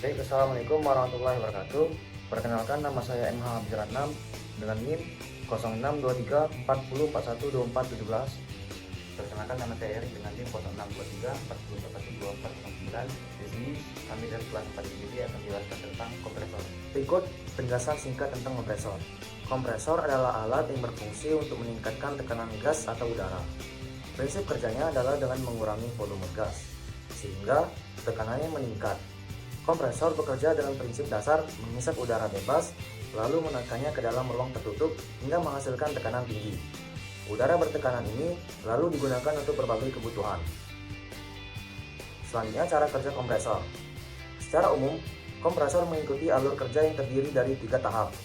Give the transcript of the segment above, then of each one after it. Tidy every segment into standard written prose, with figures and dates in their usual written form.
Baik, assalamualaikum warahmatullahi wabarakatuh. Perkenalkan, nama saya MH Abdiratnam dengan NIM 062340412417. Perkenalkan, nama saya Eri dengan NIM 062340412409. Di sini kami dari kelas 4 IPB akan menjelaskan tentang kompresor. Berikut penjelasan singkat tentang kompresor. Kompresor adalah alat yang berfungsi untuk meningkatkan tekanan gas atau udara. Prinsip kerjanya adalah dengan mengurangi volume gas, sehingga tekanannya meningkat. Kompresor bekerja dengan prinsip dasar menghisap udara bebas, lalu menekannya ke dalam ruang tertutup hingga menghasilkan tekanan tinggi. Udara bertekanan ini lalu digunakan untuk berbagai kebutuhan. Selanjutnya, cara kerja kompresor. Secara umum, kompresor mengikuti alur kerja yang terdiri dari 3 tahap.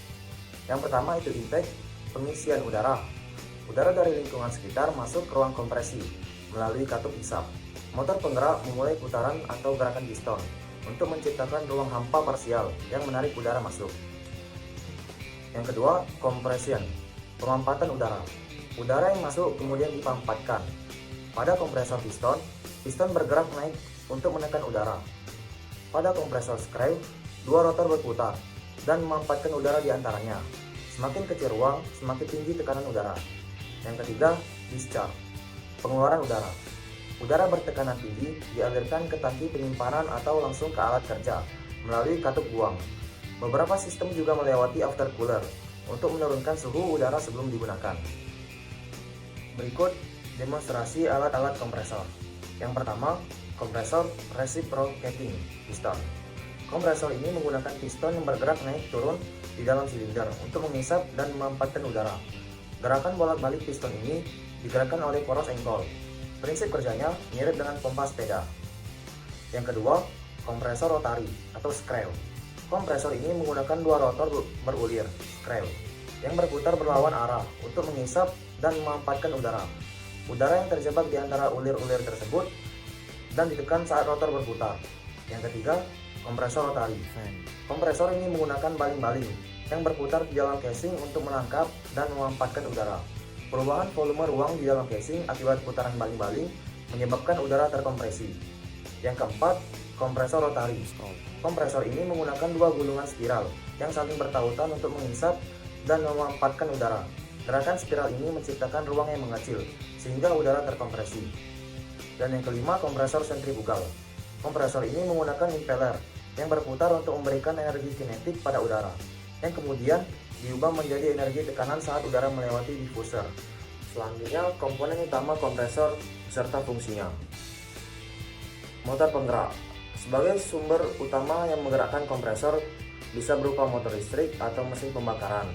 Yang pertama itu intake, pengisian udara. Udara dari lingkungan sekitar masuk ke ruang kompresi melalui katup hisap. Motor penggerak memulai putaran atau gerakan piston untuk menciptakan ruang hampa parsial yang menarik udara masuk. Yang kedua, compression, pemampatan udara. Udara yang masuk kemudian dipampatkan. Pada kompresor piston, piston bergerak naik untuk menekan udara. Pada kompresor screw, 2 rotor berputar dan memampatkan udara di antaranya. Semakin kecil ruang, semakin tinggi tekanan udara. Yang ketiga, discharge, pengeluaran udara. Udara bertekanan tinggi dialirkan ke tangki penyimpanan atau langsung ke alat kerja melalui katup buang. Beberapa sistem juga melewati aftercooler untuk menurunkan suhu udara sebelum digunakan. Berikut demonstrasi alat-alat kompresor. Yang pertama, kompresor reciprocating piston. Kompresor ini menggunakan piston yang bergerak naik turun di dalam silinder untuk menghisap dan memampatkan udara. Gerakan bolak-balik piston ini digerakkan oleh poros engkol. Prinsip kerjanya mirip dengan pompa sepeda. Yang kedua, kompresor rotari atau screw. Kompresor ini menggunakan 2 rotor berulir, screw, yang berputar berlawan arah untuk menghisap dan memampatkan udara. Udara yang terjebak di antara ulir-ulir tersebut dan ditekan saat rotor berputar. Yang ketiga, kompresor rotari. Kompresor ini menggunakan baling-baling yang berputar di dalam casing untuk menangkap dan memampatkan udara. Perubahan volume ruang di dalam casing akibat putaran baling-baling menyebabkan udara terkompresi. Yang keempat, kompresor rotari. Kompresor ini menggunakan 2 gulungan spiral yang saling bertautan untuk menghisap dan memampatkan udara. Gerakan spiral ini menciptakan ruang yang mengecil sehingga udara terkompresi. Dan yang kelima, kompresor sentrifugal. Kompresor ini menggunakan impeller yang berputar untuk memberikan energi kinetik pada udara, yang kemudian diubah menjadi energi tekanan saat udara melewati diffuser. Selanjutnya, komponen utama kompresor beserta fungsinya. Motor penggerak. Sebagai sumber utama yang menggerakkan kompresor bisa berupa motor listrik atau mesin pembakaran.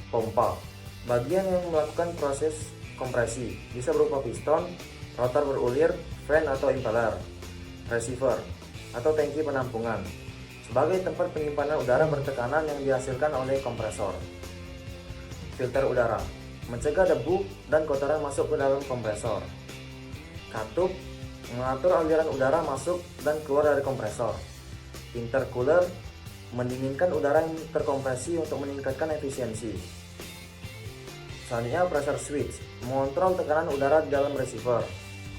Pompa, bagian yang melakukan proses kompresi, bisa berupa piston, rotor berulir, fan atau impeller. Receiver atau tangki penampungan, sebagai tempat penyimpanan udara bertekanan yang dihasilkan oleh kompresor. Filter udara, mencegah debu dan kotoran masuk ke dalam kompresor. Katup, mengatur aliran udara masuk dan keluar dari kompresor. Intercooler, mendinginkan udara yang terkompresi untuk meningkatkan efisiensi. Selanjutnya, pressure switch, mengontrol tekanan udara di dalam receiver.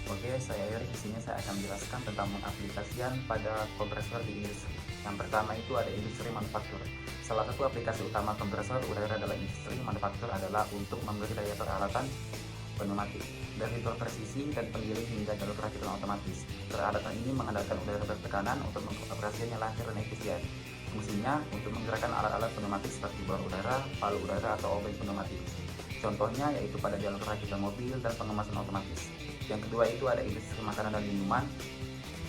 Oke, saya Erik. Di sini saya akan menjelaskan tentang pengaplikasian pada kompresor di industri. Yang pertama itu ada industri manufaktur. Salah satu aplikasi utama kompresor udara dalam industri manufaktur adalah untuk memberi daya peralatan pneumatik, dari fitur presisi dan penggiling hingga jalur rakitan otomatis. Peralatan ini mengandalkan udara bertekanan untuk mengoperasikannya lancar dan efisien. Fungsinya untuk menggerakkan alat-alat pneumatik seperti bor udara, palu udara, atau obeng pneumatik. Contohnya yaitu pada jalur rakitan mobil dan pengemasan otomatis. Yang kedua itu ada industri makanan dan minuman.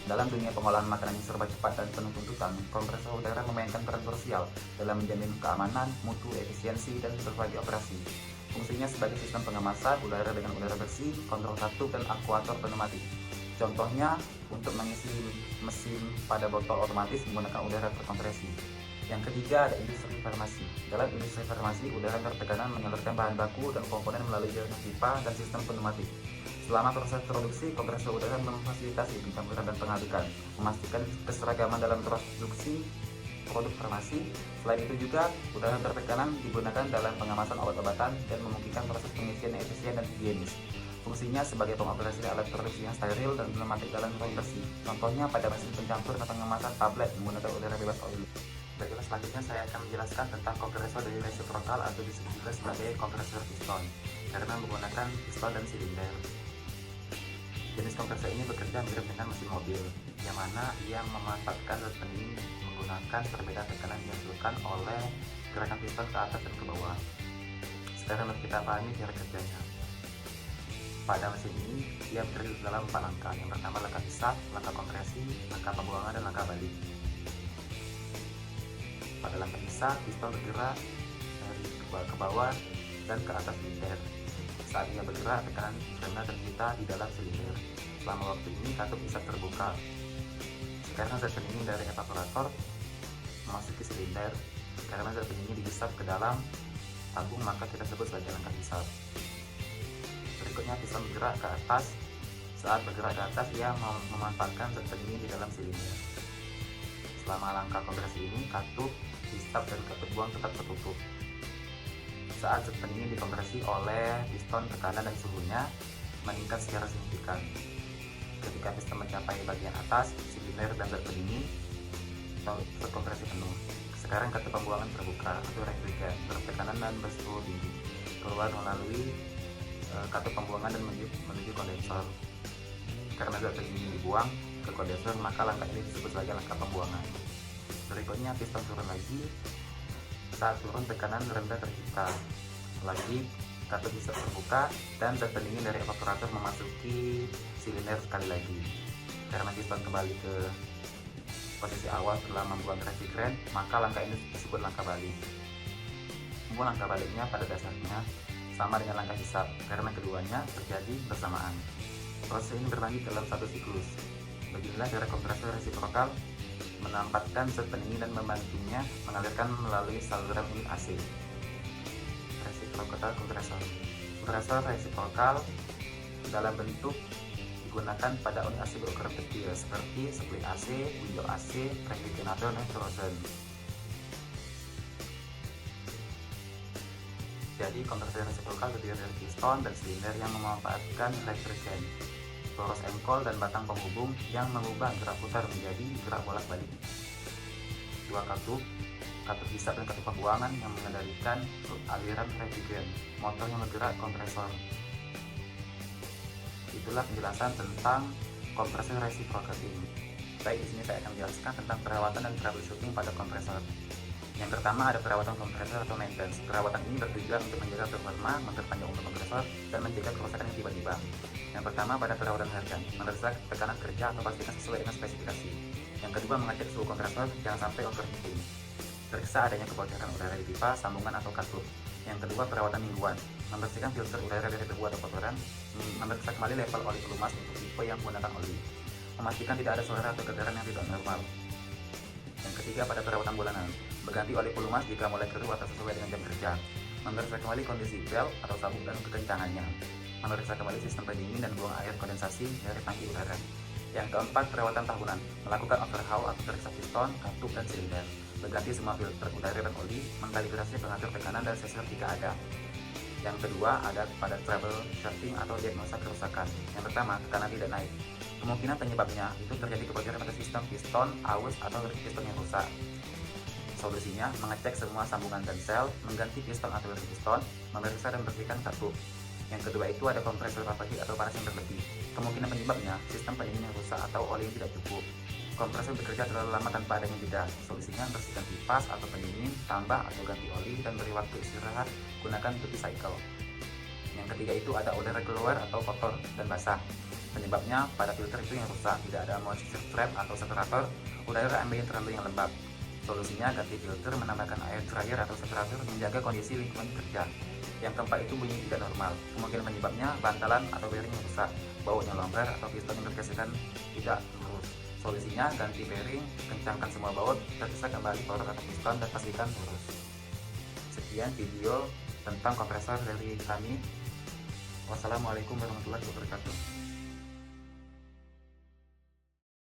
Dalam dunia pengolahan makanan yang serba cepat dan penuh tuntutan, kompresor udara memainkan peran krusial dalam menjamin keamanan, mutu, efisiensi, dan berbagai operasi. Fungsinya sebagai sistem pengemasan udara dengan udara bersih, kontrol katup, dan aktuator pneumatik. Contohnya untuk mengisi mesin pada botol otomatis menggunakan udara terkompresi. Yang ketiga ada industri farmasi. Dalam industri farmasi, udara bertekanan menyalurkan bahan baku dan komponen melalui jaringan pipa dan sistem pneumatik. Selama proses produksi, kompresor udara memfasilitasi pencampuran dan pengadukan, memastikan keseragaman dalam produksi produk farmasi. Selain itu juga, udara bertekanan digunakan dalam pengemasan obat-obatan dan memungkinkan proses pengisian yang efisien dan higienis. Fungsinya sebagai pengoperasi alat produksi yang steril dan pneumatik dalam ruang bersih. Contohnya pada mesin pencampur atau pengemasan tablet menggunakan udara bebas oil. Baiklah, selanjutnya saya akan menjelaskan tentang kompresor dari resiprokal atau disebut juga sebagai kompresor piston karena menggunakan piston dan silinder. Jenis kompresor ini bekerja mirip dengan mesin mobil, yang mana ia memanfaatkan zat pendingin menggunakan perbedaan tekanan yang dihasilkan oleh gerakan piston ke atas dan ke bawah. Sekarang kita pahami cara kerjanya. Pada mesin ini, ia terdiri dalam 4 langkah. Yang pertama langkah hisap, langkah kompresi, langkah pembuangan, dan langkah balik. Pada langkah hisap, piston bergerak dari ke bawah dan ke atas silinder. Saat ia bergerak, tekanan rendah tercipta di dalam silinder. Selama waktu ini, katup hisap terbuka. Sekarang zat pendingin dari evaporator memasuki silinder. Karena zat pendingin dihisap ke dalam tabung, maka kita sebut sebagai langkah hisap. Berikutnya piston bergerak ke atas. Saat bergerak ke atas, ia memanfaatkan zat pendingin di dalam silinder. Selama langkah kompresi ini, katup hisap dan katup buang tetap tertutup. Saat zat pendingin dikompresi oleh piston, tekanan dan suhunya meningkat secara signifikan. Ketika piston mencapai bagian atas silinder dan zat pendingin terkompresi penuh. Sekarang katup pembuangan terbuka atau refrigerant bertekanan dan bersuhu tinggi keluar melalui katup pembuangan dan menuju kondensor. Karena zat pendingin dibuang ke kondensor, maka langkah ini disebut sebagai langkah pembuangan. Berikutnya piston turun lagi. Saat turun, tekanan rendah tercipta. Lagi katup hisap terbuka dan zat pendingin dari evaporator memasuki silinder sekali lagi. Karena piston kembali ke posisi awal setelah membuang refrigerant, maka langkah ini disebut langkah balik. Langkah baliknya pada dasarnya sama dengan langkah hisap karena keduanya terjadi bersamaan. Proses ini berlanjut dalam satu siklus. Beginilah cara kompresor resiprokal menempatkan zat pendingin dan membantunya mengalirkan melalui saluran unit AC. Resiprokal kompresor. Kompresor resiprokal dalam bentuk digunakan pada unit AC berukuran kecil seperti split AC, window AC, refrigerator, dan frozen. Jadi kompresor resiprokal terdiri dari piston dan silinder yang memanfaatkan refrigerant, poros engkol dan batang penghubung yang mengubah gerak putar menjadi gerak bolak-balik. Dua katup hisap dan katup pembuangan yang mengendalikan aliran refrigerant, motor yang bergerak kompresor. Itulah penjelasan tentang kompresor resiprokal ini. Baik, di sini saya akan menjelaskan tentang perawatan dan troubleshooting pada kompresor. Yang pertama ada perawatan kompresor atau maintenance. Perawatan ini bertujuan untuk menjaga performa, memperpanjang umur kompresor, dan mencegah kerusakan yang tiba-tiba. Yang pertama pada perawatan harian, memeriksa tekanan kerja atau pastikan sesuai dengan spesifikasi. Yang kedua mengecek suhu kompresor, jangan sampai overheating. Periksa adanya kebocoran udara di pipa, sambungan atau katup. Yang kedua perawatan mingguan, membersihkan filter udara dari debu atau kotoran, memeriksa kembali level oli pelumas untuk tipe yang menggunakan oli, memastikan tidak ada suara atau kedengaran yang tidak normal. Yang ketiga pada perawatan bulanan, berganti oli pelumas jika mulai keruh atau sesuai dengan jam kerja, memeriksa kembali kondisi bel atau sabuk dan kekencangannya, memeriksa kembali sistem pendingin dan buang air kondensasi dari tangki udara. Yang keempat perawatan tahunan, melakukan overhaul atau periksa piston, katup dan silinder, berganti semua filter udara dan oli, mengkalibrasi pengatur tekanan dan sensor jika ada. Yang kedua ada pada troubleshooting atau diagnosa kerusakan. Yang pertama, tekanan tidak naik. Kemungkinan penyebabnya itu terjadi kebocoran pada sistem piston, aus, atau piston yang rusak. Solusinya, mengecek semua sambungan dan sel, mengganti piston atau piston, memeriksa dan bersihkan katup. Yang kedua itu ada kompresor overheat atau panas yang berlebih. Kemungkinan penyebabnya sistem pendingin yang rusak atau oli yang tidak cukup. Kompresor bekerja terlalu lama tanpa adanya jeda. Solusinya bersihkan kipas atau pendingin, tambah atau ganti oli, dan beri waktu istirahat. Gunakan duty cycle. Yang ketiga itu ada udara keluar atau kotor dan basah. Penyebabnya pada filter itu yang rusak, tidak ada moisture trap atau saturator, udara ambient terlalu yang lembab. Solusinya ganti filter, menambahkan air dryer atau saturator, menjaga kondisi lingkungan kerja. Yang keempat itu bunyi tidak normal. Kemungkinan penyebabnya bantalan atau bearing yang rusak, baunya longgar atau piston yang bergesekan tidak lurus. Solusinya ganti bearing, kencangkan semua baut, periksa kembali power atau piston dan pastikan lurus. Sekian video tentang kompresor dari kami. Wassalamualaikum warahmatullahi wabarakatuh.